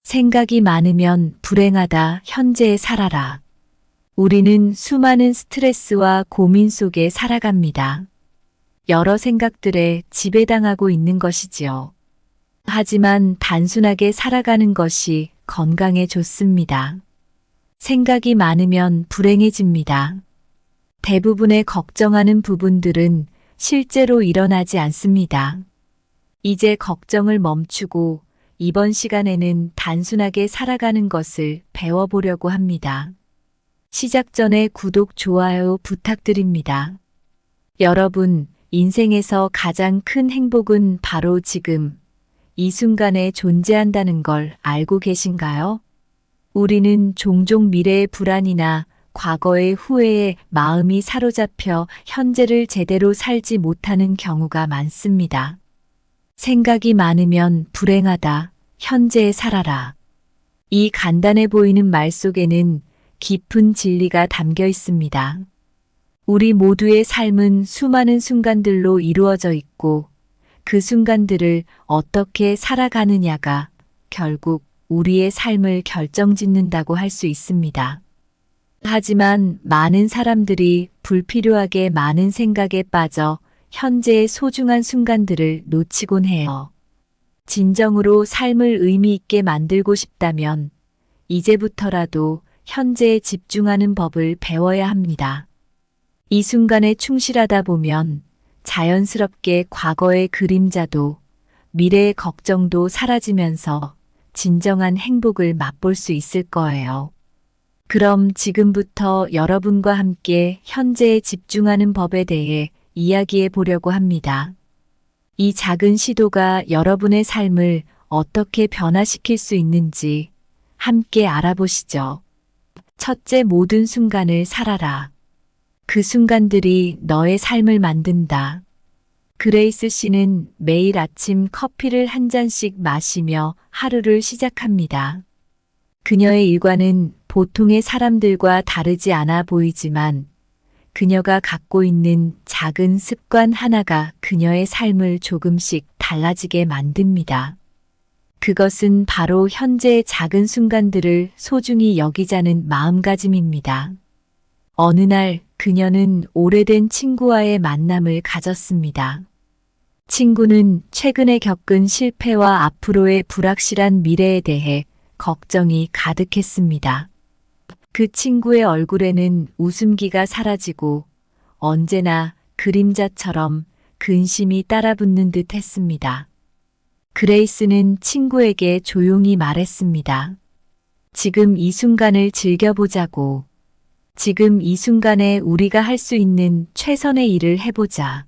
생각이 많으면 불행하다. 현재에 살아라. 우리는 수많은 스트레스와 고민 속에 살아갑니다. 여러 생각들에 지배당하고 있는 것이지요. 하지만 단순하게 살아가는 것이 건강에 좋습니다. 생각이 많으면 불행해집니다. 대부분의 걱정하는 부분들은 실제로 일어나지 않습니다. 이제 걱정을 멈추고 이번 시간에는 단순하게 살아가는 것을 배워보려고 합니다. 시작 전에 구독, 좋아요 부탁드립니다. 여러분, 인생에서 가장 큰 행복은 바로 지금, 이 순간에 존재한다는 걸 알고 계신가요? 우리는 종종 미래의 불안이나 과거의 후회에 마음이 사로잡혀 현재를 제대로 살지 못하는 경우가 많습니다. 생각이 많으면 불행하다. 현재에 살아라. 이 간단해 보이는 말 속에는 깊은 진리가 담겨 있습니다. 우리 모두의 삶은 수많은 순간들로 이루어져 있고 그 순간들을 어떻게 살아가느냐가 결국 우리의 삶을 결정짓는다고 할 수 있습니다. 하지만 많은 사람들이 불필요하게 많은 생각에 빠져 현재의 소중한 순간들을 놓치곤 해요. 진정으로 삶을 의미 있게 만들고 싶다면 이제부터라도 현재에 집중하는 법을 배워야 합니다. 이 순간에 충실하다 보면 자연스럽게 과거의 그림자도 미래의 걱정도 사라지면서 진정한 행복을 맛볼 수 있을 거예요. 그럼 지금부터 여러분과 함께 현재에 집중하는 법에 대해 이야기해 보려고 합니다. 이 작은 시도가 여러분의 삶을 어떻게 변화시킬 수 있는지 함께 알아보시죠. 첫째, 모든 순간을 살아라. 그 순간들이 너의 삶을 만든다. 그레이스 씨는 매일 아침 커피를 한 잔씩 마시며 하루를 시작합니다. 그녀의 일과는 보통의 사람들과 다르지 않아 보이지만 그녀가 갖고 있는 작은 습관 하나가 그녀의 삶을 조금씩 달라지게 만듭니다. 그것은 바로 현재의 작은 순간들을 소중히 여기자는 마음가짐입니다. 어느 날 그녀는 오래된 친구와의 만남을 가졌습니다. 친구는 최근에 겪은 실패와 앞으로의 불확실한 미래에 대해 걱정이 가득했습니다. 그 친구의 얼굴에는 웃음기가 사라지고 언제나 그림자처럼 근심이 따라붙는 듯 했습니다. 그레이스는 친구에게 조용히 말했습니다. 지금 이 순간을 즐겨보자고. 지금 이 순간에 우리가 할 수 있는 최선의 일을 해보자.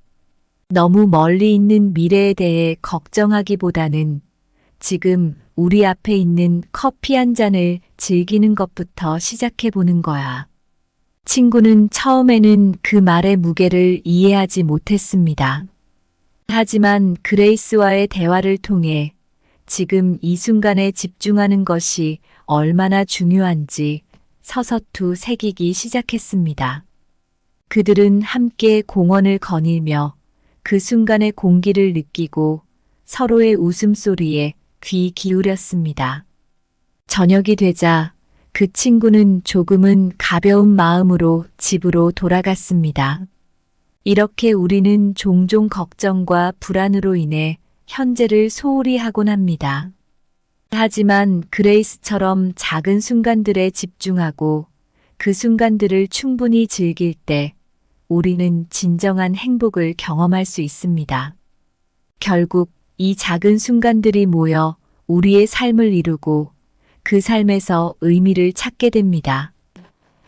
너무 멀리 있는 미래에 대해 걱정하기보다는 지금 우리 앞에 있는 커피 한 잔을 즐기는 것부터 시작해보는 거야. 친구는 처음에는 그 말의 무게를 이해하지 못했습니다. 하지만 그레이스와의 대화를 통해 지금 이 순간에 집중하는 것이 얼마나 중요한지 서서투 새기기 시작했습니다. 그들은 함께 공원을 거닐며 그 순간의 공기를 느끼고 서로의 웃음소리에 귀 기울였습니다. 저녁이 되자 그 친구는 조금은 가벼운 마음으로 집으로 돌아갔습니다. 이렇게 우리는 종종 걱정과 불안으로 인해 현재를 소홀히 하곤 합니다. 하지만 그레이스처럼 작은 순간들에 집중하고 그 순간들을 충분히 즐길 때 우리는 진정한 행복을 경험할 수 있습니다. 결국 이 작은 순간들이 모여 우리의 삶을 이루고 그 삶에서 의미를 찾게 됩니다.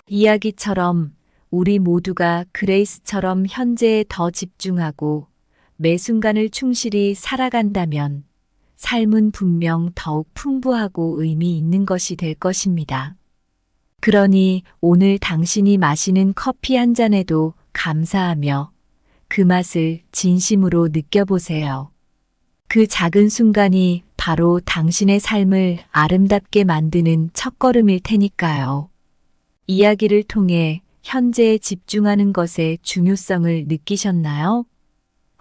이야기처럼 우리 모두가 그레이스처럼 현재에 더 집중하고 매 순간을 충실히 살아간다면 삶은 분명 더욱 풍부하고 의미 있는 것이 될 것입니다. 그러니 오늘 당신이 마시는 커피 한 잔에도 감사하며 그 맛을 진심으로 느껴보세요. 그 작은 순간이 바로 당신의 삶을 아름답게 만드는 첫걸음일 테니까요. 이야기를 통해 현재에 집중하는 것의 중요성을 느끼셨나요?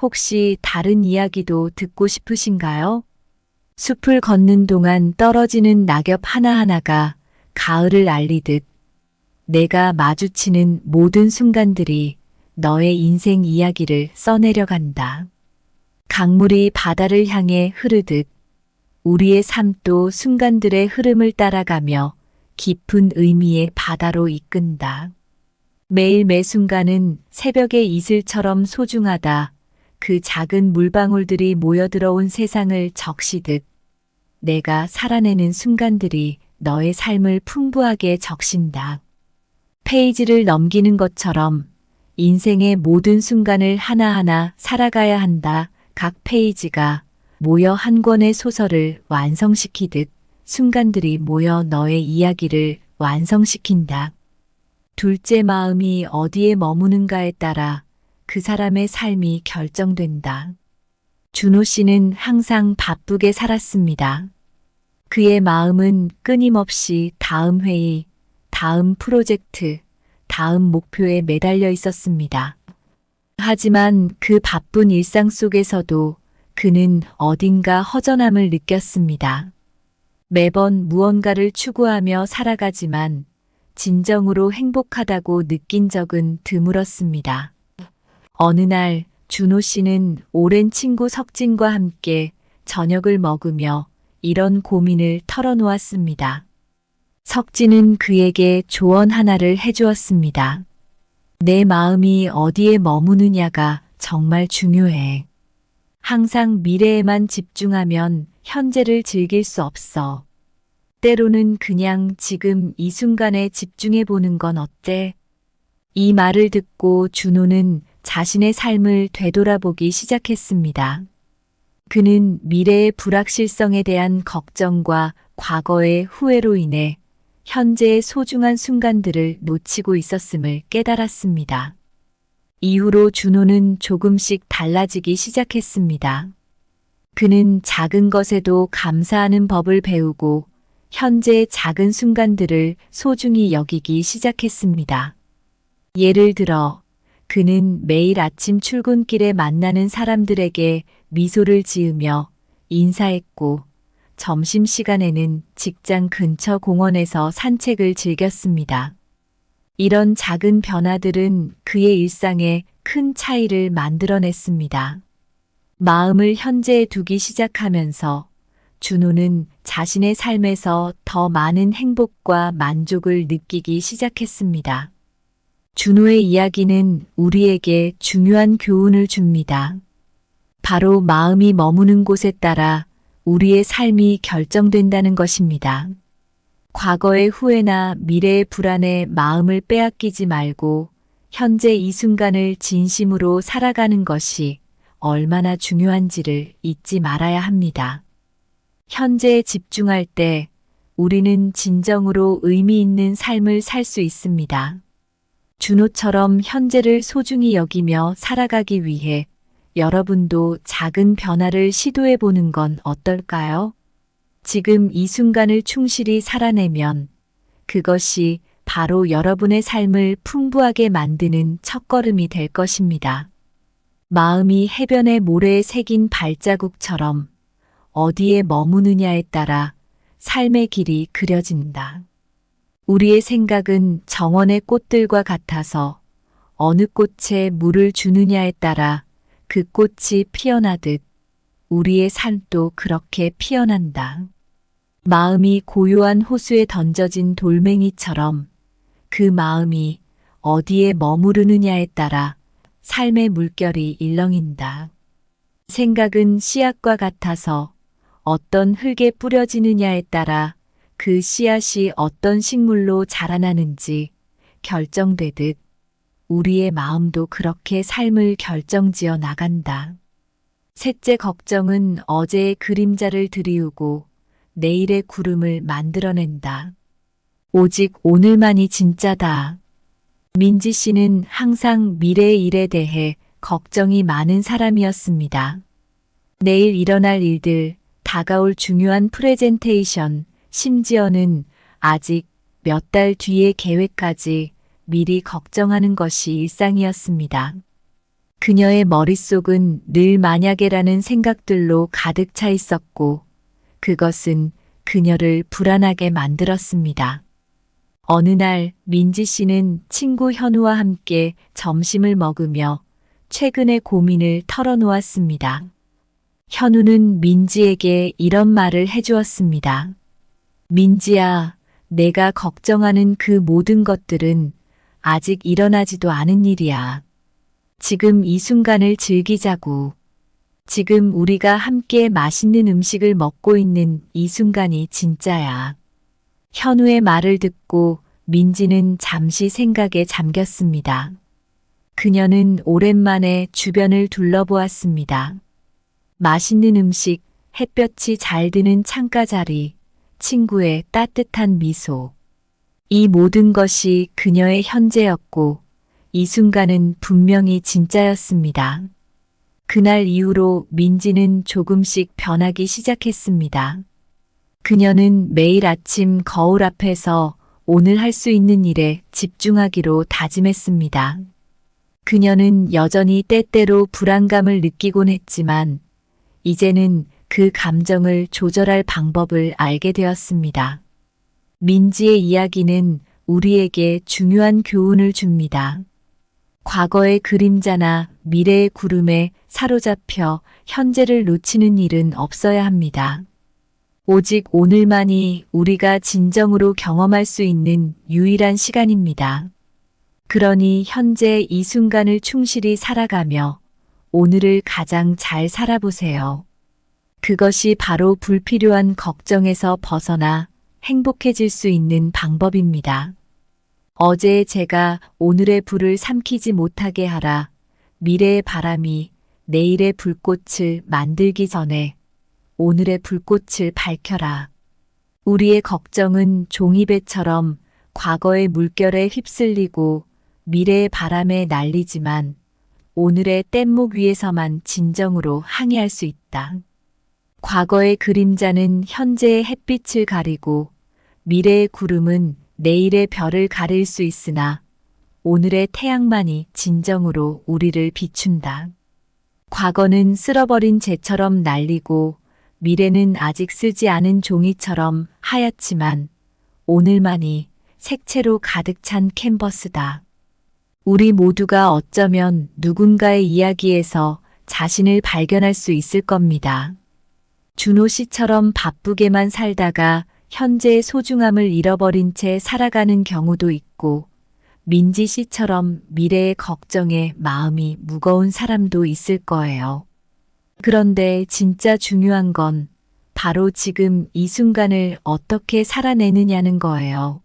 혹시 다른 이야기도 듣고 싶으신가요? 숲을 걷는 동안 떨어지는 낙엽 하나하나가 가을을 알리듯 내가 마주치는 모든 순간들이 너의 인생 이야기를 써내려 간다. 강물이 바다를 향해 흐르듯 우리의 삶도 순간들의 흐름을 따라가며 깊은 의미의 바다로 이끈다. 매일 매 순간은 새벽의 이슬처럼 소중하다. 그 작은 물방울들이 모여들어온 세상을 적시듯 내가 살아내는 순간들이 너의 삶을 풍부하게 적신다. 페이지를 넘기는 것처럼 인생의 모든 순간을 하나하나 살아가야 한다. 각 페이지가 모여 한 권의 소설을 완성시키듯 순간들이 모여 너의 이야기를 완성시킨다. 둘째 마음이 어디에 머무는가에 따라 그 사람의 삶이 결정된다. 준호 씨는 항상 바쁘게 살았습니다. 그의 마음은 끊임없이 다음 회의, 다음 프로젝트, 다음 목표에 매달려 있었습니다. 하지만 그 바쁜 일상 속에서도 그는 어딘가 허전함을 느꼈습니다. 매번 무언가를 추구하며 살아가지만 진정으로 행복하다고 느낀 적은 드물었습니다. 어느 날 준호 씨는 오랜 친구 석진과 함께 저녁을 먹으며 이런 고민을 털어놓았습니다. 석진은 그에게 조언 하나를 해주었습니다. 내 마음이 어디에 머무느냐가 정말 중요해. 항상 미래에만 집중하면 현재를 즐길 수 없어. 때로는 그냥 지금 이 순간에 집중해 보는 건 어때? 이 말을 듣고 준호는 자신의 삶을 되돌아보기 시작했습니다. 그는 미래의 불확실성에 대한 걱정과 과거의 후회로 인해 현재의 소중한 순간들을 놓치고 있었음을 깨달았습니다. 이후로 준호는 조금씩 달라지기 시작했습니다. 그는 작은 것에도 감사하는 법을 배우고 현재의 작은 순간들을 소중히 여기기 시작했습니다. 예를 들어 그는 매일 아침 출근길에 만나는 사람들에게 미소를 지으며 인사했고 점심시간에는 직장 근처 공원에서 산책을 즐겼습니다. 이런 작은 변화들은 그의 일상에 큰 차이를 만들어냈습니다. 마음을 현재에 두기 시작하면서 준호는 자신의 삶에서 더 많은 행복과 만족을 느끼기 시작했습니다. 준호의 이야기는 우리에게 중요한 교훈을 줍니다. 바로 마음이 머무는 곳에 따라 우리의 삶이 결정된다는 것입니다. 과거의 후회나 미래의 불안에 마음을 빼앗기지 말고 현재 이 순간을 진심으로 살아가는 것이 얼마나 중요한지를 잊지 말아야 합니다. 현재에 집중할 때 우리는 진정으로 의미 있는 삶을 살 수 있습니다. 준호처럼 현재를 소중히 여기며 살아가기 위해 여러분도 작은 변화를 시도해 보는 건 어떨까요? 지금 이 순간을 충실히 살아내면 그것이 바로 여러분의 삶을 풍부하게 만드는 첫걸음이 될 것입니다. 마음이 해변의 모래에 새긴 발자국처럼 어디에 머무느냐에 따라 삶의 길이 그려진다. 우리의 생각은 정원의 꽃들과 같아서 어느 꽃에 물을 주느냐에 따라 그 꽃이 피어나듯 우리의 삶도 그렇게 피어난다. 마음이 고요한 호수에 던져진 돌멩이처럼 그 마음이 어디에 머무르느냐에 따라 삶의 물결이 일렁인다. 생각은 씨앗과 같아서 어떤 흙에 뿌려지느냐에 따라 그 씨앗이 어떤 식물로 자라나는지 결정되듯 우리의 마음도 그렇게 삶을 결정지어 나간다. 셋째 걱정은 어제의 그림자를 드리우고 내일의 구름을 만들어낸다. 오직 오늘만이 진짜다. 민지 씨는 항상 미래의 일에 대해 걱정이 많은 사람이었습니다. 내일 일어날 일들, 다가올 중요한 프레젠테이션, 심지어는 아직 몇 달 뒤의 계획까지 미리 걱정하는 것이 일상이었습니다. 그녀의 머릿속은 늘 만약에라는 생각들로 가득 차 있었고 그것은 그녀를 불안하게 만들었습니다. 어느 날 민지 씨는 친구 현우와 함께 점심을 먹으며 최근의 고민을 털어놓았습니다. 현우는 민지에게 이런 말을 해주었습니다. 민지야, 내가 걱정하는 그 모든 것들은 아직 일어나지도 않은 일이야. 지금 이 순간을 즐기자고. 지금 우리가 함께 맛있는 음식을 먹고 있는 이 순간이 진짜야. 현우의 말을 듣고 민지는 잠시 생각에 잠겼습니다. 그녀는 오랜만에 주변을 둘러보았습니다. 맛있는 음식, 햇볕이 잘 드는 창가 자리, 친구의 따뜻한 미소. 이 모든 것이 그녀의 현재였고 이 순간은 분명히 진짜였습니다. 그날 이후로 민지는 조금씩 변하기 시작했습니다. 그녀는 매일 아침 거울 앞에서 오늘 할 수 있는 일에 집중하기로 다짐했습니다. 그녀는 여전히 때때로 불안감을 느끼곤 했지만 이제는 그 감정을 조절할 방법을 알게 되었습니다. 민지의 이야기는 우리에게 중요한 교훈을 줍니다. 과거의 그림자나 미래의 구름에 사로잡혀 현재를 놓치는 일은 없어야 합니다. 오직 오늘만이 우리가 진정으로 경험할 수 있는 유일한 시간입니다. 그러니 현재 이 순간을 충실히 살아가며 오늘을 가장 잘 살아보세요. 그것이 바로 불필요한 걱정에서 벗어나 행복해질 수 있는 방법입니다. 어제 제가 오늘의 불을 삼키지 못하게 하라. 미래의 바람이 내일의 불꽃을 만들기 전에 오늘의 불꽃을 밝혀라. 우리의 걱정은 종이배처럼 과거의 물결에 휩쓸리고 미래의 바람에 날리지만 오늘의 뗏목 위에서만 진정으로 항해할 수 있다. 과거의 그림자는 현재의 햇빛을 가리고 미래의 구름은 내일의 별을 가릴 수 있으나 오늘의 태양만이 진정으로 우리를 비춘다. 과거는 쓸어버린 재처럼 날리고 미래는 아직 쓰지 않은 종이처럼 하얗지만 오늘만이 색채로 가득 찬 캔버스다. 우리 모두가 어쩌면 누군가의 이야기에서 자신을 발견할 수 있을 겁니다. 준호 씨처럼 바쁘게만 살다가 현재의 소중함을 잃어버린 채 살아가는 경우도 있고 민지 씨처럼 미래의 걱정에 마음이 무거운 사람도 있을 거예요. 그런데 진짜 중요한 건 바로 지금 이 순간을 어떻게 살아내느냐는 거예요.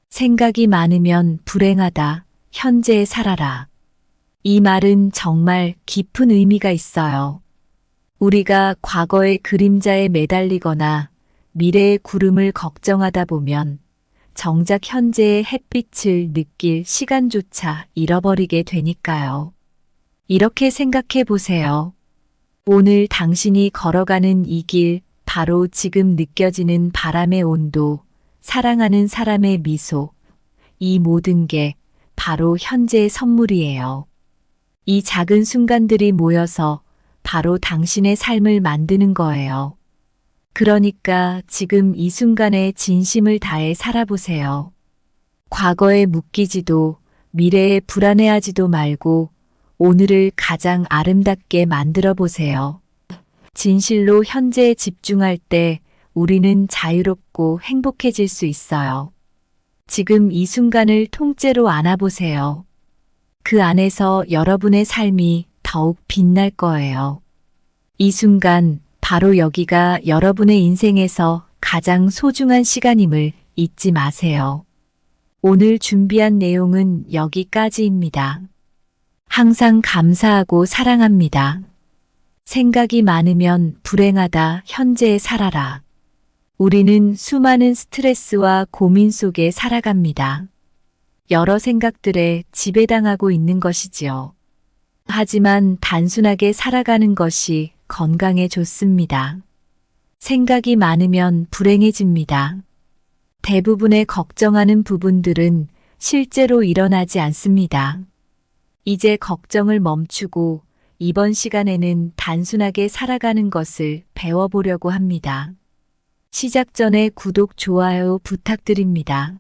생각이 많으면 불행하다. 현재에 살아라. 이 말은 정말 깊은 의미가 있어요. 우리가 과거의 그림자에 매달리거나 미래의 구름을 걱정하다 보면 정작 현재의 햇빛을 느낄 시간조차 잃어버리게 되니까요. 이렇게 생각해 보세요. 오늘 당신이 걸어가는 이 길, 바로 지금 느껴지는 바람의 온도, 사랑하는 사람의 미소, 이 모든 게 바로 현재의 선물이에요. 이 작은 순간들이 모여서 바로 당신의 삶을 만드는 거예요. 그러니까 지금 이 순간에 진심을 다해 살아보세요. 과거에 묶이지도 미래에 불안해하지도 말고 오늘을 가장 아름답게 만들어 보세요. 진실로 현재에 집중할 때 우리는 자유롭고 행복해질 수 있어요. 지금 이 순간을 통째로 안아보세요. 그 안에서 여러분의 삶이 더욱 빛날 거예요. 이 순간, 바로 여기가 여러분의 인생에서 가장 소중한 시간임을 잊지 마세요. 오늘 준비한 내용은 여기까지입니다. 항상 감사하고 사랑합니다. 생각이 많으면 불행하다. 현재에 살아라. 우리는 수많은 스트레스와 고민 속에 살아갑니다. 여러 생각들에 지배당하고 있는 것이지요. 하지만 단순하게 살아가는 것이 건강에 좋습니다. 생각이 많으면 불행해집니다. 대부분의 걱정하는 부분들은 실제로 일어나지 않습니다. 이제 걱정을 멈추고 이번 시간에는 단순하게 살아가는 것을 배워보려고 합니다. 시작 전에 구독, 좋아요 부탁드립니다.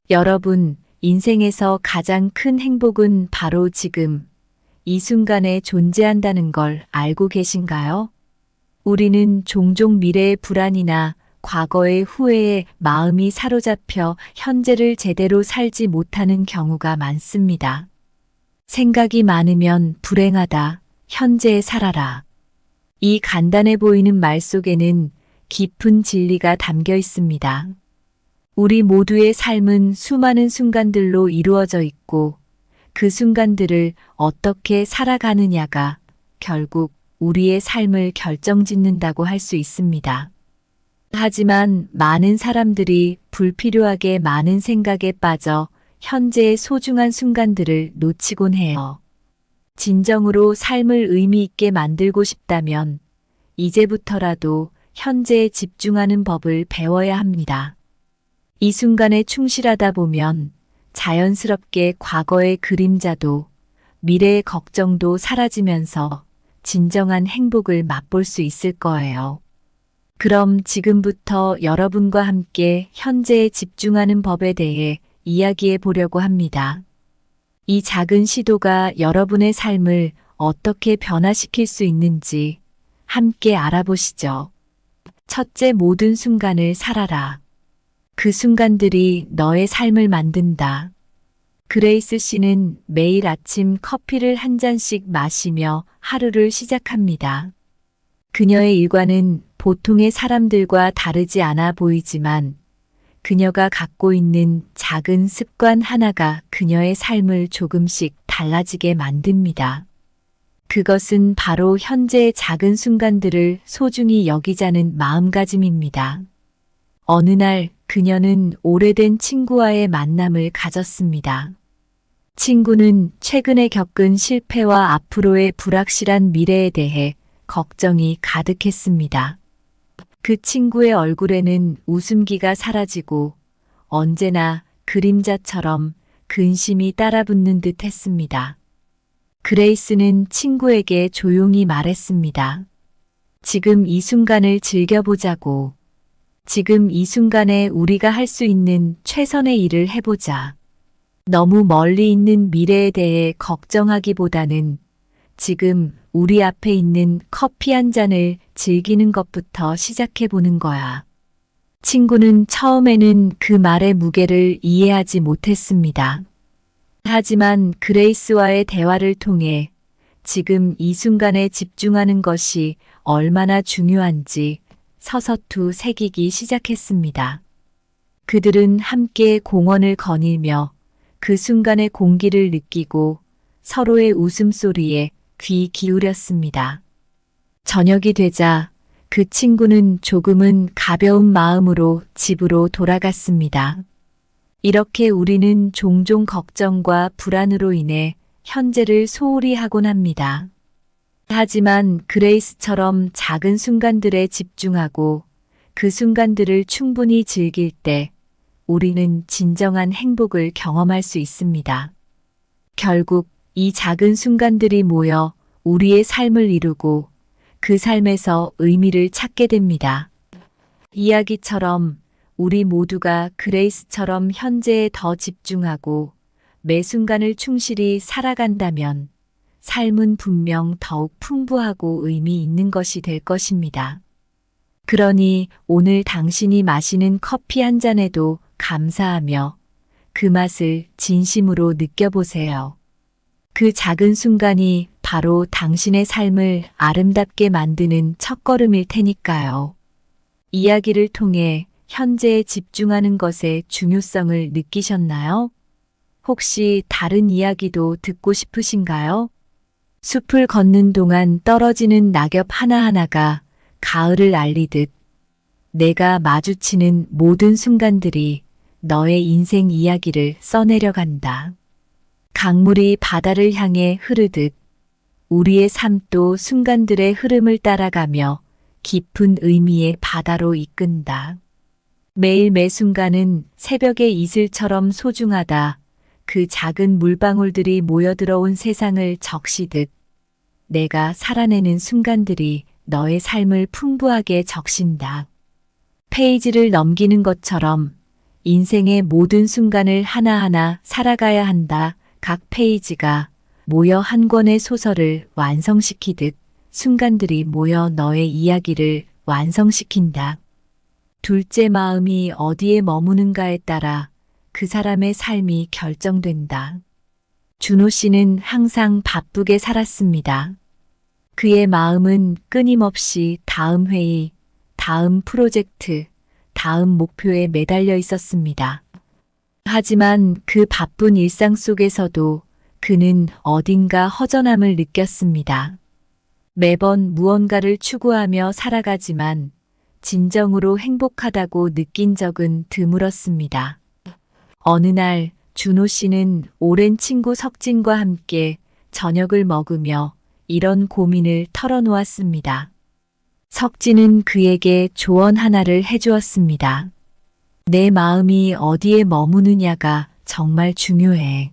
여러분, 인생에서 가장 큰 행복은 바로 지금, 이 순간에 존재한다는 걸 알고 계신가요? 우리는 종종 미래의 불안이나 과거의 후회에 마음이 사로잡혀 현재를 제대로 살지 못하는 경우가 많습니다. 생각이 많으면 불행하다, 현재에 살아라. 이 간단해 보이는 말 속에는 깊은 진리가 담겨 있습니다. 우리 모두의 삶은 수많은 순간들로 이루어져 있고 그 순간들을 어떻게 살아가느냐가 결국 우리의 삶을 결정짓는다고 할 수 있습니다. 하지만 많은 사람들이 불필요하게 많은 생각에 빠져 현재의 소중한 순간들을 놓치곤 해요. 진정으로 삶을 의미 있게 만들고 싶다면 이제부터라도 현재에 집중하는 법을 배워야 합니다. 이 순간에 충실하다 보면 자연스럽게 과거의 그림자도 미래의 걱정도 사라지면서 진정한 행복을 맛볼 수 있을 거예요. 그럼 지금부터 여러분과 함께 현재에 집중하는 법에 대해 이야기해 보려고 합니다. 이 작은 시도가 여러분의 삶을 어떻게 변화시킬 수 있는지 함께 알아보시죠. 첫째, 모든 순간을 살아라. 그 순간들이 너의 삶을 만든다. 그레이스 씨는 매일 아침 커피를 한 잔씩 마시며 하루를 시작합니다. 그녀의 일과는 보통의 사람들과 다르지 않아 보이지만 그녀가 갖고 있는 작은 습관 하나가 그녀의 삶을 조금씩 달라지게 만듭니다. 그것은 바로 현재의 작은 순간들을 소중히 여기자는 마음가짐입니다. 어느 날 그녀는 오래된 친구와의 만남을 가졌습니다. 친구는 최근에 겪은 실패와 앞으로의 불확실한 미래에 대해 걱정이 가득했습니다. 그 친구의 얼굴에는 웃음기가 사라지고 언제나 그림자처럼 근심이 따라붙는 듯 했습니다. 그레이스는 친구에게 조용히 말했습니다. 지금 이 순간을 즐겨보자고. 지금 이 순간에 우리가 할 수 있는 최선의 일을 해보자. 너무 멀리 있는 미래에 대해 걱정하기보다는 지금 우리 앞에 있는 커피 한 잔을 즐기는 것부터 시작해보는 거야. 친구는 처음에는 그 말의 무게를 이해하지 못했습니다. 하지만 그레이스와의 대화를 통해 지금 이 순간에 집중하는 것이 얼마나 중요한지 서서투 새기기 시작했습니다. 그들은 함께 공원을 거닐며 그 순간의 공기를 느끼고 서로의 웃음소리에 귀 기울였습니다. 저녁이 되자 그 친구는 조금은 가벼운 마음으로 집으로 돌아갔습니다. 이렇게 우리는 종종 걱정과 불안으로 인해 현재를 소홀히 하곤 합니다. 하지만 그레이스처럼 작은 순간들에 집중하고 그 순간들을 충분히 즐길 때 우리는 진정한 행복을 경험할 수 있습니다. 결국 이 작은 순간들이 모여 우리의 삶을 이루고 그 삶에서 의미를 찾게 됩니다. 이야기처럼 우리 모두가 그레이스처럼 현재에 더 집중하고 매 순간을 충실히 살아간다면 삶은 분명 더욱 풍부하고 의미 있는 것이 될 것입니다. 그러니 오늘 당신이 마시는 커피 한 잔에도 감사하며 그 맛을 진심으로 느껴보세요. 그 작은 순간이 바로 당신의 삶을 아름답게 만드는 첫걸음일 테니까요. 이야기를 통해 현재에 집중하는 것의 중요성을 느끼셨나요? 혹시 다른 이야기도 듣고 싶으신가요? 숲을 걷는 동안 떨어지는 낙엽 하나하나가 가을을 알리듯 내가 마주치는 모든 순간들이 너의 인생 이야기를 써내려 간다. 강물이 바다를 향해 흐르듯 우리의 삶도 순간들의 흐름을 따라가며 깊은 의미의 바다로 이끈다. 매일 매 순간은 새벽의 이슬처럼 소중하다. 그 작은 물방울들이 모여들어온 세상을 적시듯 내가 살아내는 순간들이 너의 삶을 풍부하게 적신다. 페이지를 넘기는 것처럼 인생의 모든 순간을 하나하나 살아가야 한다. 각 페이지가 모여 한 권의 소설을 완성시키듯 순간들이 모여 너의 이야기를 완성시킨다. 둘째 마음이 어디에 머무는가에 따라 그 사람의 삶이 결정된다. 준호 씨는 항상 바쁘게 살았습니다. 그의 마음은 끊임없이 다음 회의, 다음 프로젝트, 다음 목표에 매달려 있었습니다. 하지만 그 바쁜 일상 속에서도 그는 어딘가 허전함을 느꼈습니다. 매번 무언가를 추구하며 살아가지만 진정으로 행복하다고 느낀 적은 드물었습니다. 어느 날 준호 씨는 오랜 친구 석진과 함께 저녁을 먹으며 이런 고민을 털어놓았습니다. 석진은 그에게 조언 하나를 해주었습니다. 내 마음이 어디에 머무느냐가 정말 중요해.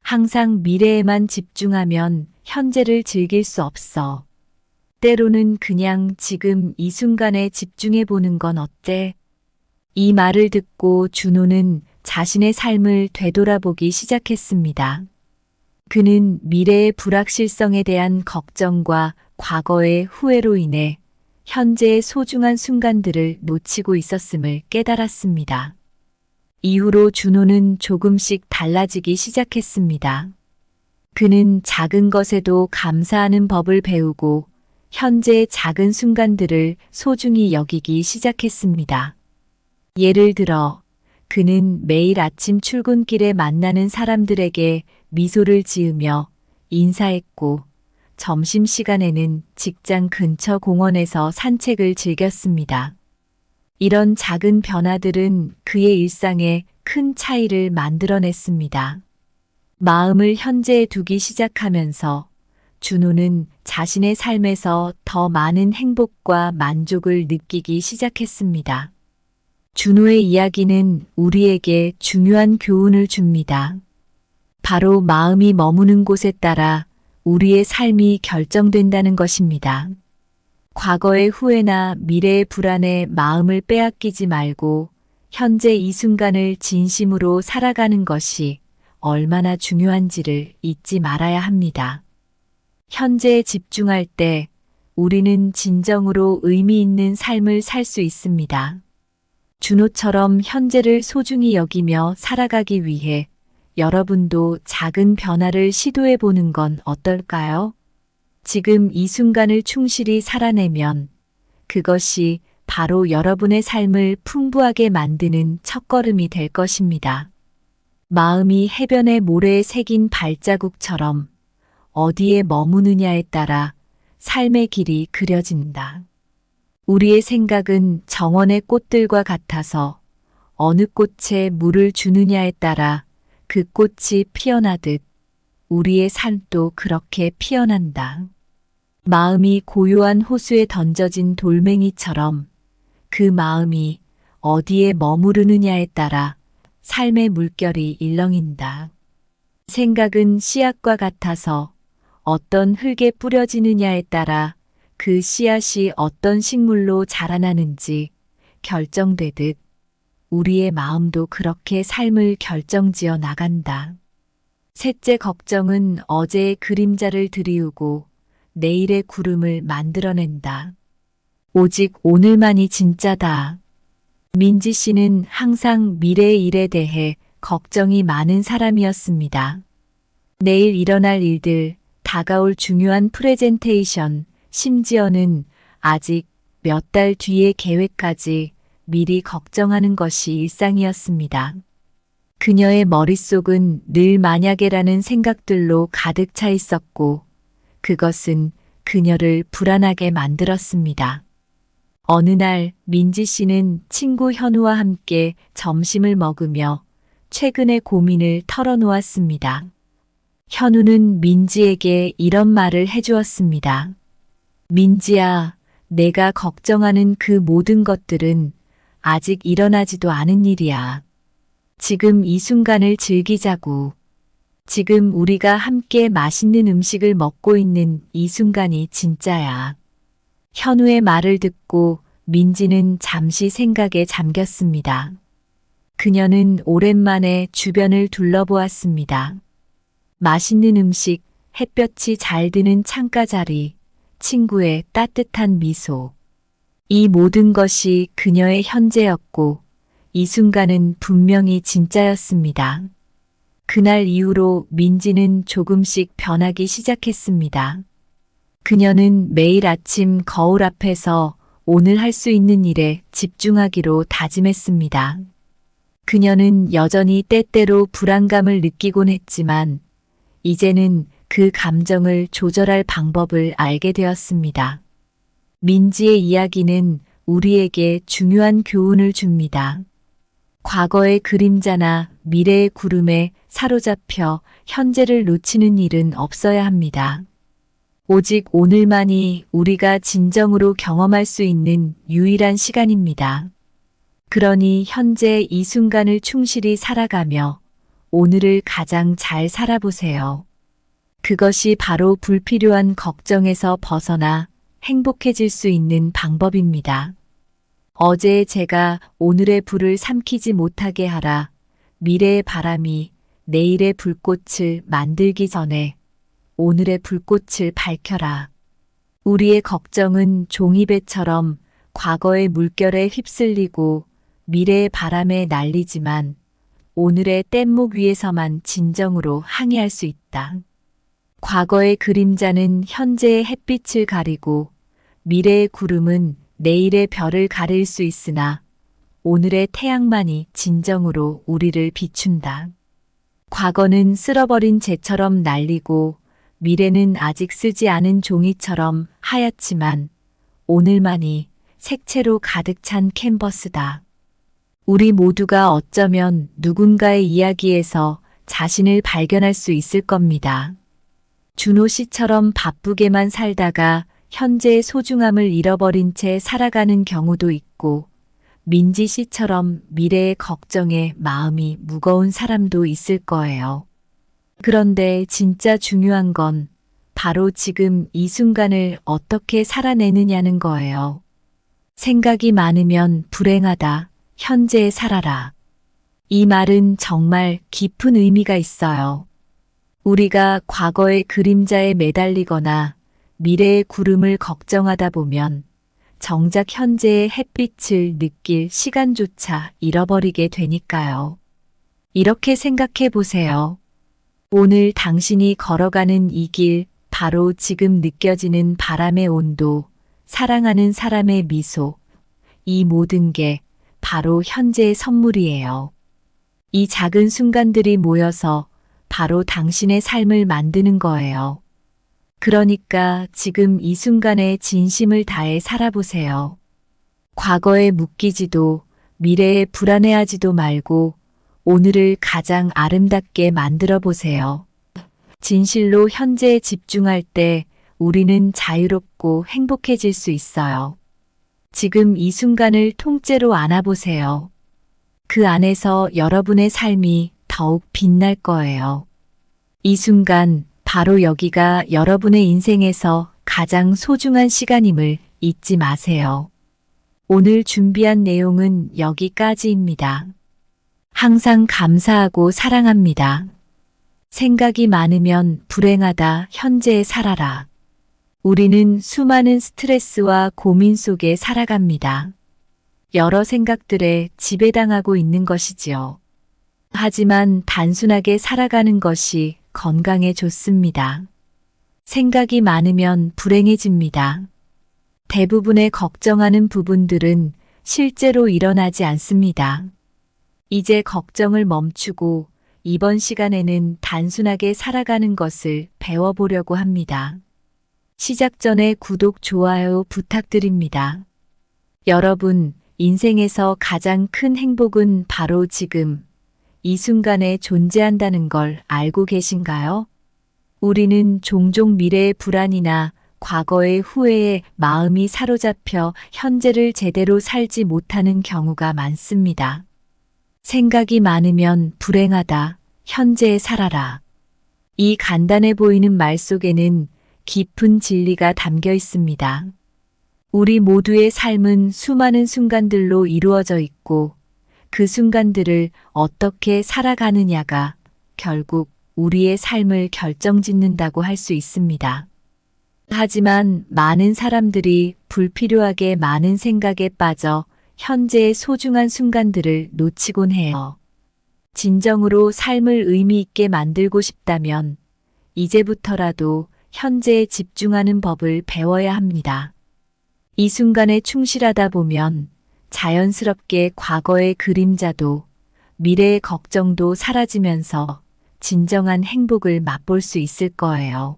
항상 미래에만 집중하면 현재를 즐길 수 없어. 때로는 그냥 지금 이 순간에 집중해 보는 건 어때? 이 말을 듣고 준호는 자신의 삶을 되돌아보기 시작했습니다. 그는 미래의 불확실성에 대한 걱정과 과거의 후회로 인해 현재의 소중한 순간들을 놓치고 있었음을 깨달았습니다. 이후로 준호는 조금씩 달라지기 시작했습니다. 그는 작은 것에도 감사하는 법을 배우고 현재의 작은 순간들을 소중히 여기기 시작했습니다. 예를 들어, 그는 매일 아침 출근길에 만나는 사람들에게 미소를 지으며 인사했고, 점심시간에는 직장 근처 공원에서 산책을 즐겼습니다. 이런 작은 변화들은 그의 일상에 큰 차이를 만들어냈습니다. 마음을 현재에 두기 시작하면서 준호는 자신의 삶에서 더 많은 행복과 만족을 느끼기 시작했습니다. 준호의 이야기는 우리에게 중요한 교훈을 줍니다. 바로 마음이 머무는 곳에 따라 우리의 삶이 결정된다는 것입니다. 과거의 후회나 미래의 불안에 마음을 빼앗기지 말고 현재 이 순간을 진심으로 살아가는 것이 얼마나 중요한지를 잊지 말아야 합니다. 현재에 집중할 때 우리는 진정으로 의미 있는 삶을 살 수 있습니다. 준호처럼 현재를 소중히 여기며 살아가기 위해 여러분도 작은 변화를 시도해 보는 건 어떨까요? 지금 이 순간을 충실히 살아내면 그것이 바로 여러분의 삶을 풍부하게 만드는 첫걸음이 될 것입니다. 마음이 해변의 모래에 새긴 발자국처럼 어디에 머무느냐에 따라 삶의 길이 그려진다. 우리의 생각은 정원의 꽃들과 같아서 어느 꽃에 물을 주느냐에 따라 그 꽃이 피어나듯 우리의 삶도 그렇게 피어난다. 마음이 고요한 호수에 던져진 돌멩이처럼 그 마음이 어디에 머무르느냐에 따라 삶의 물결이 일렁인다. 생각은 씨앗과 같아서 어떤 흙에 뿌려지느냐에 따라 그 씨앗이 어떤 식물로 자라나는지 결정되듯 우리의 마음도 그렇게 삶을 결정지어 나간다. 셋째 걱정은 어제의 그림자를 드리우고 내일의 구름을 만들어낸다. 오직 오늘만이 진짜다. 민지 씨는 항상 미래의 일에 대해 걱정이 많은 사람이었습니다. 내일 일어날 일들, 다가올 중요한 프레젠테이션, 심지어는 아직 몇 달 뒤의 계획까지 미리 걱정하는 것이 일상이었습니다. 그녀의 머릿속은 늘 만약에라는 생각들로 가득 차 있었고 그것은 그녀를 불안하게 만들었습니다. 어느 날 민지 씨는 친구 현우와 함께 점심을 먹으며 최근의 고민을 털어놓았습니다. 현우는 민지에게 이런 말을 해주었습니다. 민지야, 내가 걱정하는 그 모든 것들은 아직 일어나지도 않은 일이야. 지금 이 순간을 즐기자고. 지금 우리가 함께 맛있는 음식을 먹고 있는 이 순간이 진짜야. 현우의 말을 듣고 민지는 잠시 생각에 잠겼습니다. 그녀는 오랜만에 주변을 둘러보았습니다. 맛있는 음식, 햇볕이 잘 드는 창가 자리, 친구의 따뜻한 미소. 이 모든 것이 그녀의 현재였고 이 순간은 분명히 진짜였습니다. 그날 이후로 민지는 조금씩 변하기 시작했습니다. 그녀는 매일 아침 거울 앞에서 오늘 할 수 있는 일에 집중하기로 다짐했습니다. 그녀는 여전히 때때로 불안감을 느끼곤 했지만 이제는 그 감정을 조절할 방법을 알게 되었습니다. 민지의 이야기는 우리에게 중요한 교훈을 줍니다. 과거의 그림자나 미래의 구름에 사로잡혀 현재를 놓치는 일은 없어야 합니다. 오직 오늘만이 우리가 진정으로 경험할 수 있는 유일한 시간입니다. 그러니 현재 이 순간을 충실히 살아가며 오늘을 가장 잘 살아보세요. 그것이 바로 불필요한 걱정에서 벗어나 행복해질 수 있는 방법입니다. 어제 제가 오늘의 불을 삼키지 못하게 하라. 미래의 바람이 내일의 불꽃을 만들기 전에 오늘의 불꽃을 밝혀라. 우리의 걱정은 종이배처럼 과거의 물결에 휩쓸리고 미래의 바람에 날리지만 오늘의 뗏목 위에서만 진정으로 항해할 수 있다. 과거의 그림자는 현재의 햇빛을 가리고 미래의 구름은 내일의 별을 가릴 수 있으나 오늘의 태양만이 진정으로 우리를 비춘다. 과거는 쓸어버린 재처럼 날리고 미래는 아직 쓰지 않은 종이처럼 하얗지만 오늘만이 색채로 가득 찬 캔버스다. 우리 모두가 어쩌면 누군가의 이야기에서 자신을 발견할 수 있을 겁니다. 준호 씨처럼 바쁘게만 살다가 현재의 소중함을 잃어버린 채 살아가는 경우도 있고 민지 씨처럼 미래의 걱정에 마음이 무거운 사람도 있을 거예요. 그런데 진짜 중요한 건 바로 지금 이 순간을 어떻게 살아내느냐는 거예요. 생각이 많으면 불행하다. 현재에 살아라. 이 말은 정말 깊은 의미가 있어요. 우리가 과거의 그림자에 매달리거나 미래의 구름을 걱정하다 보면 정작 현재의 햇빛을 느낄 시간조차 잃어버리게 되니까요. 이렇게 생각해 보세요. 오늘 당신이 걸어가는 이 길, 바로 지금 느껴지는 바람의 온도, 사랑하는 사람의 미소, 이 모든 게 바로 현재의 선물이에요. 이 작은 순간들이 모여서 바로 당신의 삶을 만드는 거예요. 그러니까 지금 이 순간에 진심을 다해 살아보세요. 과거에 묶이지도 미래에 불안해하지도 말고 오늘을 가장 아름답게 만들어 보세요. 진실로 현재에 집중할 때 우리는 자유롭고 행복해질 수 있어요. 지금 이 순간을 통째로 안아보세요. 그 안에서 여러분의 삶이 더욱 빛날 거예요. 이 순간, 바로 여기가 여러분의 인생에서 가장 소중한 시간임을 잊지 마세요. 오늘 준비한 내용은 여기까지입니다. 항상 감사하고 사랑합니다. 생각이 많으면 불행하다. 현재에 살아라. 우리는 수많은 스트레스와 고민 속에 살아갑니다. 여러 생각들에 지배당하고 있는 것이지요. 하지만 단순하게 살아가는 것이 건강에 좋습니다. 생각이 많으면 불행해집니다. 대부분의 걱정하는 부분들은 실제로 일어나지 않습니다. 이제 걱정을 멈추고 이번 시간에는 단순하게 살아가는 것을 배워보려고 합니다. 시작 전에 구독, 좋아요 부탁드립니다. 여러분, 인생에서 가장 큰 행복은 바로 지금, 이 순간에 존재한다는 걸 알고 계신가요? 우리는 종종 미래의 불안이나 과거의 후회에 마음이 사로잡혀 현재를 제대로 살지 못하는 경우가 많습니다. 생각이 많으면 불행하다. 현재에 살아라. 이 간단해 보이는 말 속에는 깊은 진리가 담겨 있습니다. 우리 모두의 삶은 수많은 순간들로 이루어져 있고 그 순간들을 어떻게 살아가느냐가 결국 우리의 삶을 결정짓는다고 할 수 있습니다. 하지만 많은 사람들이 불필요하게 많은 생각에 빠져 현재의 소중한 순간들을 놓치곤 해요. 진정으로 삶을 의미 있게 만들고 싶다면 이제부터라도 현재에 집중하는 법을 배워야 합니다. 이 순간에 충실하다 보면 자연스럽게 과거의 그림자도 미래의 걱정도 사라지면서 진정한 행복을 맛볼 수 있을 거예요.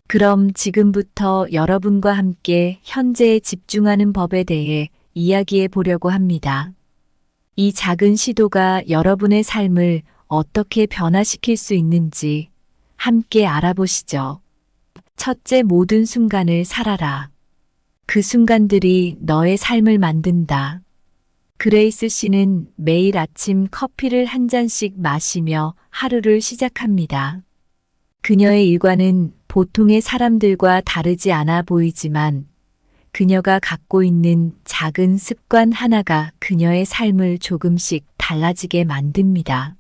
그럼 지금부터 여러분과 함께 현재에 집중하는 법에 대해 이야기해 보려고 합니다. 이 작은 시도가 여러분의 삶을 어떻게 변화시킬 수 있는지 함께 알아보시죠. 첫째, 모든 순간을 살아라. 그 순간들이 너의 삶을 만든다. 그레이스 씨는 매일 아침 커피를 한 잔씩 마시며 하루를 시작합니다. 그녀의 일과는 보통의 사람들과 다르지 않아 보이지만 그녀가 갖고 있는 작은 습관 하나가 그녀의 삶을 조금씩 달라지게 만듭니다.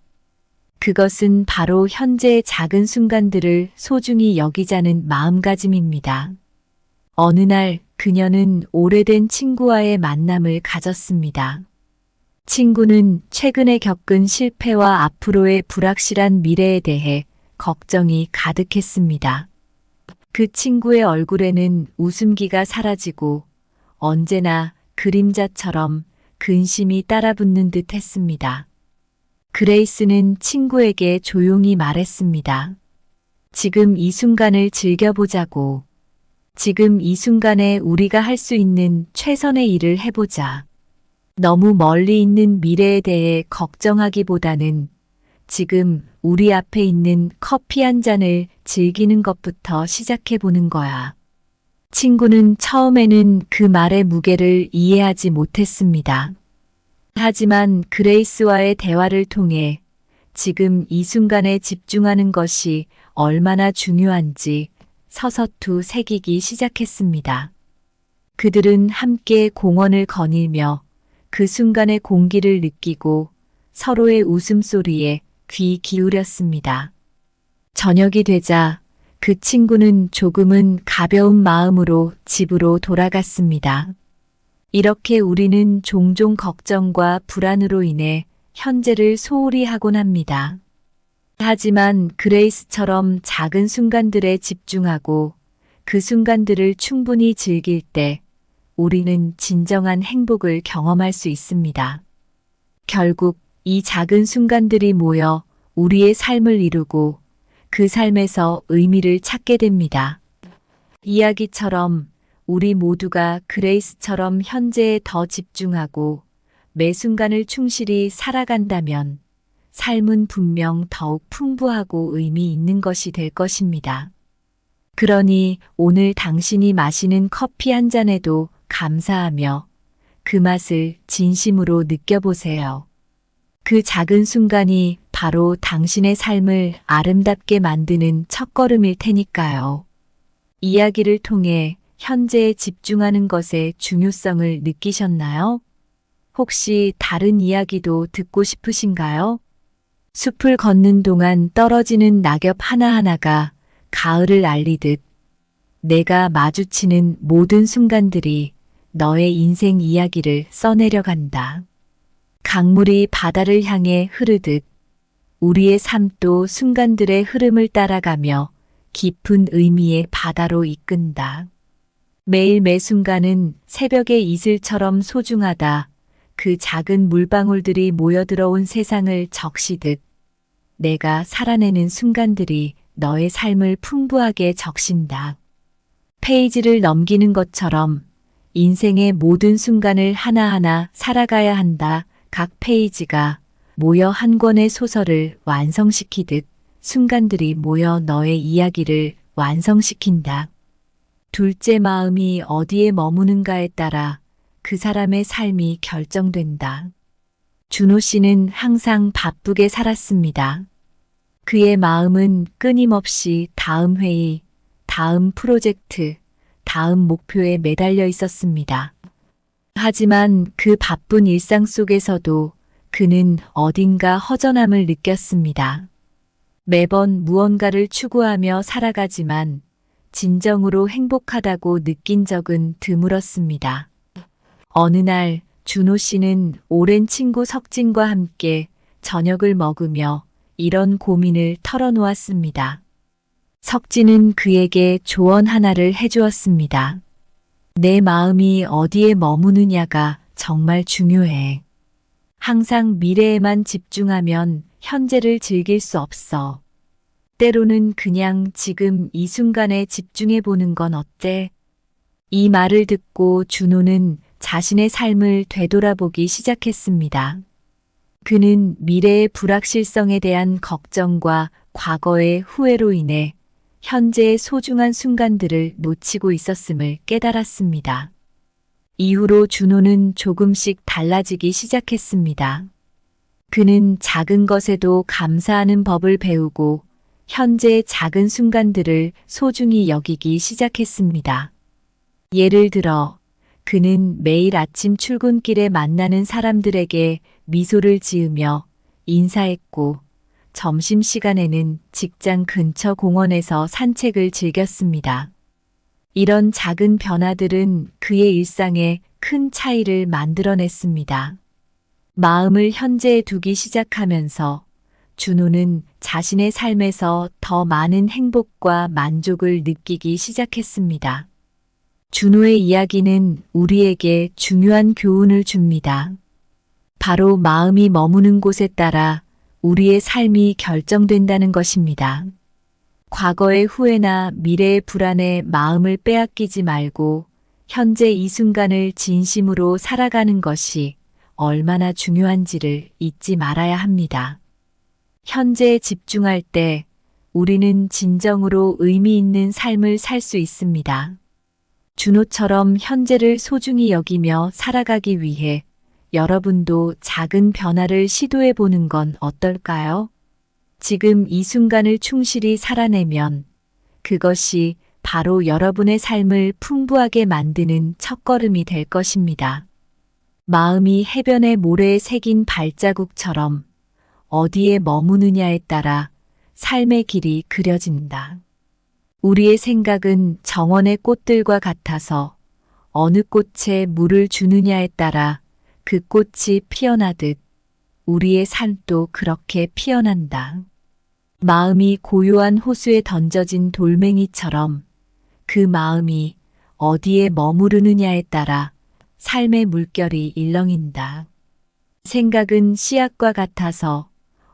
그것은 바로 현재의 작은 순간들을 소중히 여기자는 마음가짐입니다. 어느 날 그녀는 오래된 친구와의 만남을 가졌습니다. 친구는 최근에 겪은 실패와 앞으로의 불확실한 미래에 대해 걱정이 가득했습니다. 그 친구의 얼굴에는 웃음기가 사라지고 언제나 그림자처럼 근심이 따라붙는 듯 했습니다. 그레이스는 친구에게 조용히 말했습니다. 지금 이 순간을 즐겨보자고. 지금 이 순간에 우리가 할 수 있는 최선의 일을 해보자. 너무 멀리 있는 미래에 대해 걱정하기보다는 지금 우리 앞에 있는 커피 한 잔을 즐기는 것부터 시작해보는 거야. 친구는 처음에는 그 말의 무게를 이해하지 못했습니다. 하지만 그레이스와의 대화를 통해 지금 이 순간에 집중하는 것이 얼마나 중요한지 서서투 새기기 시작했습니다. 그들은 함께 공원을 거닐며 그 순간의 공기를 느끼고 서로의 웃음소리에 귀 기울였습니다. 저녁이 되자 그 친구는 조금은 가벼운 마음으로 집으로 돌아갔습니다. 이렇게 우리는 종종 걱정과 불안으로 인해 현재를 소홀히 하곤 합니다. 하지만 그레이스처럼 작은 순간들에 집중하고 그 순간들을 충분히 즐길 때 우리는 진정한 행복을 경험할 수 있습니다. 결국 이 작은 순간들이 모여 우리의 삶을 이루고 그 삶에서 의미를 찾게 됩니다. 이야기처럼 우리 모두가 그레이스처럼 현재에 더 집중하고 매 순간을 충실히 살아간다면 삶은 분명 더욱 풍부하고 의미 있는 것이 될 것입니다. 그러니 오늘 당신이 마시는 커피 한 잔에도 감사하며 그 맛을 진심으로 느껴보세요. 그 작은 순간이 바로 당신의 삶을 아름답게 만드는 첫걸음일 테니까요. 이야기를 통해 현재에 집중하는 것의 중요성을 느끼셨나요? 혹시 다른 이야기도 듣고 싶으신가요? 숲을 걷는 동안 떨어지는 낙엽 하나하나가 가을을 알리듯 내가 마주치는 모든 순간들이 너의 인생 이야기를 써내려 간다. 강물이 바다를 향해 흐르듯 우리의 삶도 순간들의 흐름을 따라가며 깊은 의미의 바다로 이끈다. 매일 매 순간은 새벽의 이슬처럼 소중하다. 그 작은 물방울들이 모여들어온 세상을 적시듯 내가 살아내는 순간들이 너의 삶을 풍부하게 적신다. 페이지를 넘기는 것처럼 인생의 모든 순간을 하나하나 살아가야 한다. 각 페이지가 모여 한 권의 소설을 완성시키듯 순간들이 모여 너의 이야기를 완성시킨다. 둘째, 마음이 어디에 머무는가에 따라 그 사람의 삶이 결정된다. 준호 씨는 항상 바쁘게 살았습니다. 그의 마음은 끊임없이 다음 회의, 다음 프로젝트, 다음 목표에 매달려 있었습니다. 하지만 그 바쁜 일상 속에서도 그는 어딘가 허전함을 느꼈습니다. 매번 무언가를 추구하며 살아가지만 진정으로 행복하다고 느낀 적은 드물었습니다. 어느 날 준호 씨는 오랜 친구 석진과 함께 저녁을 먹으며 이런 고민을 털어놓았습니다. 석진은 그에게 조언 하나를 해주었습니다. 내 마음이 어디에 머무느냐가 정말 중요해. 항상 미래에만 집중하면 현재를 즐길 수 없어. 때로는 그냥 지금 이 순간에 집중해 보는 건 어때? 이 말을 듣고 준호는 자신의 삶을 되돌아보기 시작했습니다. 그는 미래의 불확실성에 대한 걱정과 과거의 후회로 인해 현재의 소중한 순간들을 놓치고 있었음을 깨달았습니다. 이후로 준호는 조금씩 달라지기 시작했습니다. 그는 작은 것에도 감사하는 법을 배우고 현재의 작은 순간들을 소중히 여기기 시작했습니다. 예를 들어, 그는 매일 아침 출근길에 만나는 사람들에게 미소를 지으며 인사했고, 점심시간에는 직장 근처 공원에서 산책을 즐겼습니다. 이런 작은 변화들은 그의 일상에 큰 차이를 만들어냈습니다. 마음을 현재에 두기 시작하면서 준호는 자신의 삶에서 더 많은 행복과 만족을 느끼기 시작했습니다. 준호의 이야기는 우리에게 중요한 교훈을 줍니다. 바로 마음이 머무는 곳에 따라 우리의 삶이 결정된다는 것입니다. 과거의 후회나 미래의 불안에 마음을 빼앗기지 말고 현재 이 순간을 진심으로 살아가는 것이 얼마나 중요한지를 잊지 말아야 합니다. 현재에 집중할 때 우리는 진정으로 의미 있는 삶을 살 수 있습니다. 준호처럼 현재를 소중히 여기며 살아가기 위해 여러분도 작은 변화를 시도해 보는 건 어떨까요? 지금 이 순간을 충실히 살아내면 그것이 바로 여러분의 삶을 풍부하게 만드는 첫걸음이 될 것입니다. 마음이 해변의 모래에 새긴 발자국처럼 어디에 머무느냐에 따라 삶의 길이 그려진다. 우리의 생각은 정원의 꽃들과 같아서 어느 꽃에 물을 주느냐에 따라 그 꽃이 피어나듯 우리의 삶도 그렇게 피어난다. 마음이 고요한 호수에 던져진 돌멩이처럼 그 마음이 어디에 머무르느냐에 따라 삶의 물결이 일렁인다. 생각은 씨앗과 같아서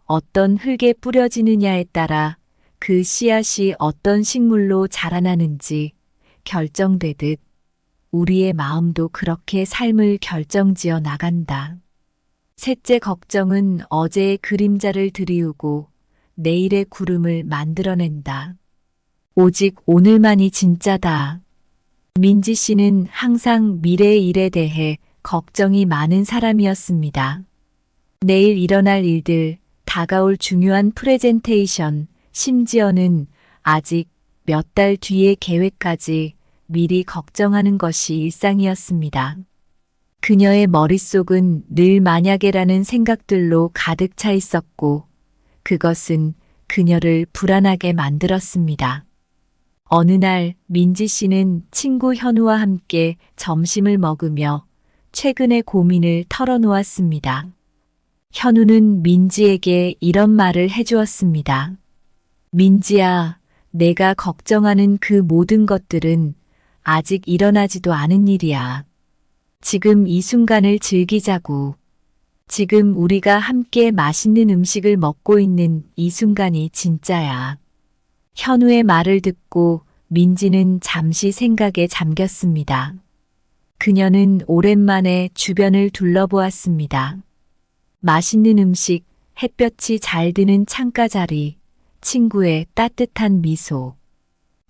어떤 흙에 뿌려지느냐에 따라 그 씨앗이 어떤 식물로 자라나는지 결정되듯 우리의 마음도 그렇게 삶을 결정지어 나간다. 셋째 걱정은 어제의 그림자를 드리우고 내일의 구름을 만들어낸다. 오직 오늘만이 진짜다. 민지 씨는 항상 미래의 일에 대해 걱정이 많은 사람이었습니다. 내일 일어날 일들, 다가올 중요한 프레젠테이션, 심지어는 아직 몇 달 뒤의 계획까지 미리 걱정하는 것이 일상이었습니다. 그녀의 머릿속은 늘 만약에라는 생각들로 가득 차 있었고 그것은 그녀를 불안하게 만들었습니다. 어느 날 민지 씨는 친구 현우와 함께 점심을 먹으며 최근의 고민을 털어놓았습니다. 현우는 민지에게 이런 말을 해주었습니다. 민지야, 내가 걱정하는 그 모든 것들은 아직 일어나지도 않은 일이야. 지금 이 순간을 즐기자고. 지금 우리가 함께 맛있는 음식을 먹고 있는 이 순간이 진짜야. 현우의 말을 듣고 민지는 잠시 생각에 잠겼습니다. 그녀는 오랜만에 주변을 둘러보았습니다. 맛있는 음식, 햇볕이 잘 드는 창가 자리, 친구의 따뜻한 미소.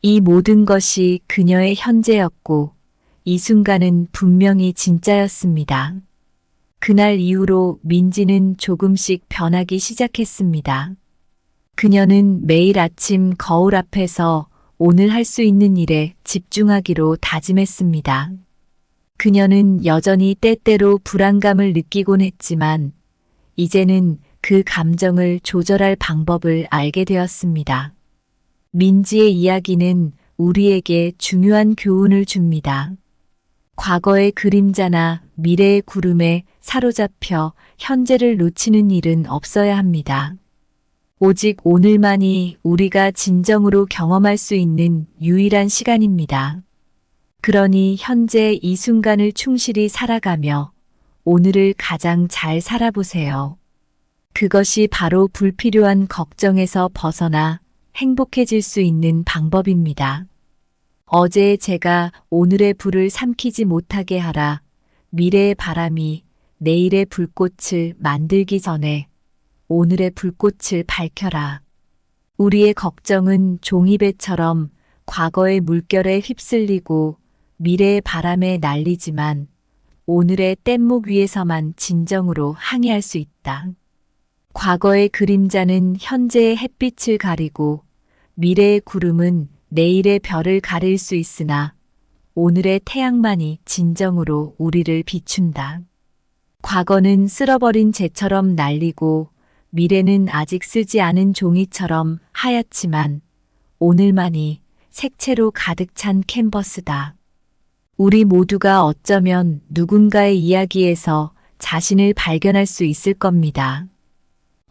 이 모든 것이 그녀의 현재였고 이 순간은 분명히 진짜였습니다. 그날 이후로 민지는 조금씩 변하기 시작했습니다. 그녀는 매일 아침 거울 앞에서 오늘 할 수 있는 일에 집중하기로 다짐했습니다. 그녀는 여전히 때때로 불안감을 느끼곤 했지만 이제는 그 감정을 조절할 방법을 알게 되었습니다. 민지의 이야기는 우리에게 중요한 교훈을 줍니다. 과거의 그림자나 미래의 구름에 사로잡혀 현재를 놓치는 일은 없어야 합니다. 오직 오늘만이 우리가 진정으로 경험할 수 있는 유일한 시간입니다. 그러니 현재 이 순간을 충실히 살아가며 오늘을 가장 잘 살아보세요. 그것이 바로 불필요한 걱정에서 벗어나 행복해질 수 있는 방법입니다. 어제 제가 오늘의 불을 삼키지 못하게 하라. 미래의 바람이 내일의 불꽃을 만들기 전에 오늘의 불꽃을 밝혀라. 우리의 걱정은 종이배처럼 과거의 물결에 휩쓸리고 미래의 바람에 날리지만 오늘의 뗏목 위에서만 진정으로 항해할 수 있다. 과거의 그림자는 현재의 햇빛을 가리고 미래의 구름은 내일의 별을 가릴 수 있으나 오늘의 태양만이 진정으로 우리를 비춘다. 과거는 쓸어버린 재처럼 날리고 미래는 아직 쓰지 않은 종이처럼 하얗지만 오늘만이 색채로 가득 찬 캔버스다. 우리 모두가 어쩌면 누군가의 이야기에서 자신을 발견할 수 있을 겁니다.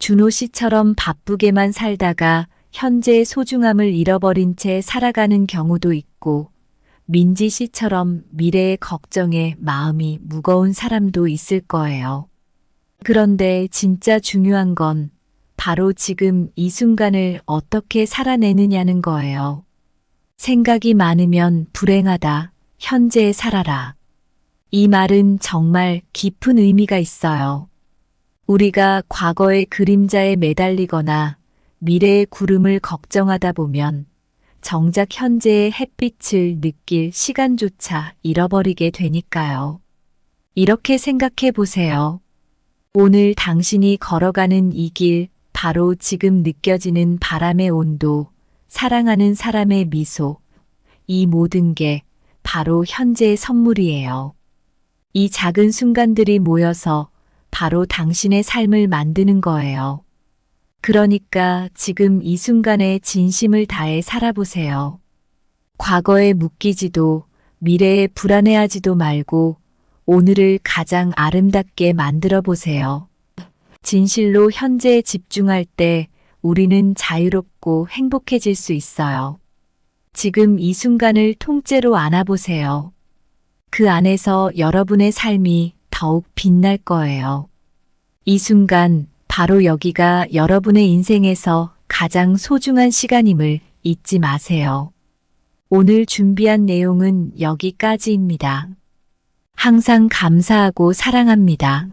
준호 씨처럼 바쁘게만 살다가 현재의 소중함을 잃어버린 채 살아가는 경우도 있고 민지 씨처럼 미래의 걱정에 마음이 무거운 사람도 있을 거예요. 그런데 진짜 중요한 건 바로 지금 이 순간을 어떻게 살아내느냐는 거예요. 생각이 많으면 불행하다. 현재에 살아라. 이 말은 정말 깊은 의미가 있어요. 우리가 과거의 그림자에 매달리거나 미래의 구름을 걱정하다 보면 정작 현재의 햇빛을 느낄 시간조차 잃어버리게 되니까요. 이렇게 생각해 보세요. 오늘 당신이 걸어가는 이 길, 바로 지금 느껴지는 바람의 온도, 사랑하는 사람의 미소, 이 모든 게 바로 현재의 선물이에요. 이 작은 순간들이 모여서 바로 당신의 삶을 만드는 거예요. 그러니까 지금 이 순간에 진심을 다해 살아보세요. 과거에 묶이지도 미래에 불안해하지도 말고 오늘을 가장 아름답게 만들어 보세요. 진실로 현재에 집중할 때 우리는 자유롭고 행복해질 수 있어요. 지금 이 순간을 통째로 안아보세요. 그 안에서 여러분의 삶이 더욱 빛날 거예요. 이 순간, 바로 여기가 여러분의 인생에서 가장 소중한 시간임을 잊지 마세요. 오늘 준비한 내용은 여기까지입니다. 항상 감사하고 사랑합니다.